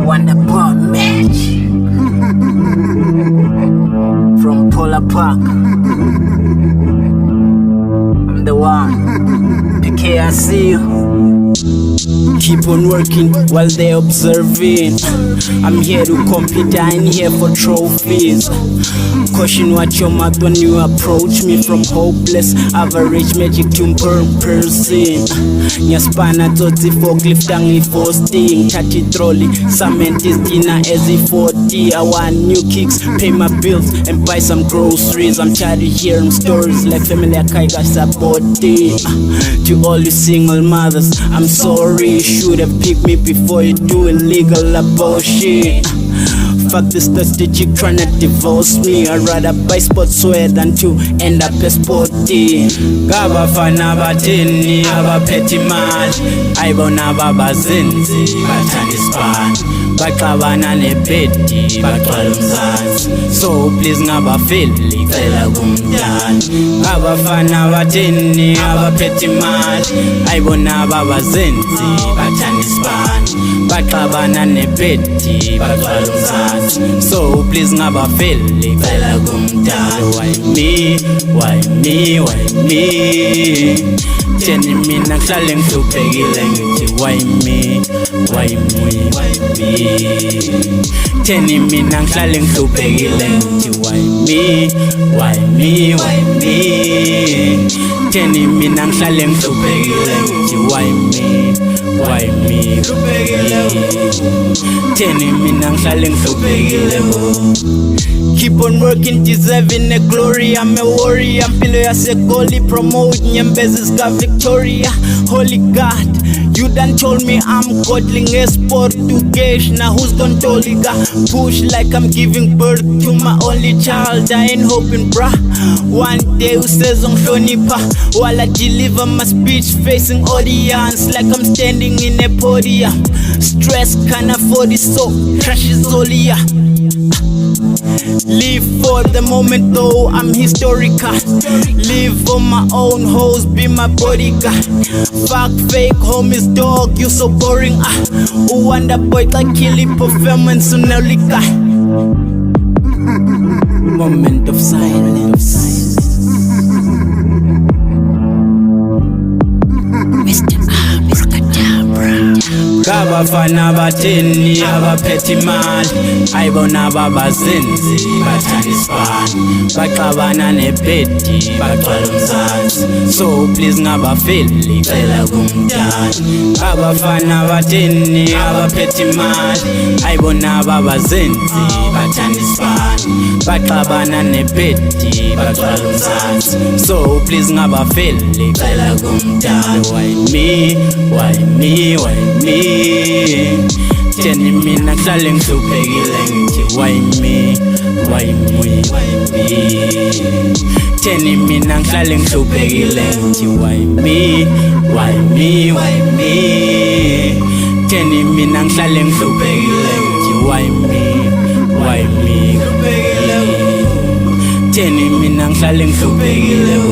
Wonderful match from Polar Park. I'm the one. PK, I see you. Keep on working while they're observing. I'm here to compete, I ain't here for trophies. Caution watch your mouth when you approach me. From hopeless, average magic to per person. Nyaspana toti forklift angi posting. Tati trolley, cement is dinner as if 40. I want new kicks, pay my bills and buy some groceries. I'm tired of hearing stories like family akaiga saboti. To all you single mothers, I'm sorry. You should have picked me before you do illegal abortion. Fuck this thirsty chick tryna divorce me. I'd rather buy sportswear than to end up a sporty. Ngabafana bathini abaphethe imali, ayibona babazenzi bathanda isibani, baxabana nebhedi bagcwala umzansi. So please ngabafeli cela kumntana. Ngabafana bathini abaphethe imali, ayibona babazenzi bathanda isibani, baxabana nebhedi bagcwala umzansi. So please ngabafeli cela kumntana. Why me, why me, why me? Tsheni mina ngihlale ngihluphekile ngithi why me, why me, why me? Tsheni mina ngihlale ngihluphekile ngithi why me, why me, why me? Tsheni mina ngihlale ngihluphekile ngithi why me, why me, tsheni mina ngihlale ngihluphekile bo. Keep on working, deserving a glory. I'm a warrior, mpilo yasegoli, promote nyembezi zika Victoria. Holy God, you done told me I'm godling a sport to gauge. Now who's gonna tell you? Push like I'm giving birth to my only child. I ain't hoping, bruh. One day who says on Shonipa while I deliver my speech facing audience like I'm standing in a podium. Stress can't afford it, so trash is all here. Live for the moment though, I'm historical. Live on my own hoes, be my bodyguard. Fuck fake homies, dog, you so boring. Wonder boy like killing performance on a liquor. Moment of silence. Ngabafana bathini abaphethe imali, ayibona babazenzi bathanda isibani, baxabana nebhedi bagcwala umzansi. So please ngabafeli cela kumntana. Ngabafana bathini abaphethe imali, ayibona babazenzi bathanda isibani, baxabana nebhedi bagcwala umzansi. So please ngabafeli cela kumntana. Why me, why me, why me? Tsheni mina ngihlale ngihluphekile ngithi why me, why me, why me? Tsheni mina ngihlale ngihluphekile ngithi why me, why me, why me? Tsheni mina ngihlale ngihluphekile ngithi why me, why me? Tsheni mina ngihlale ngihluphekile bo.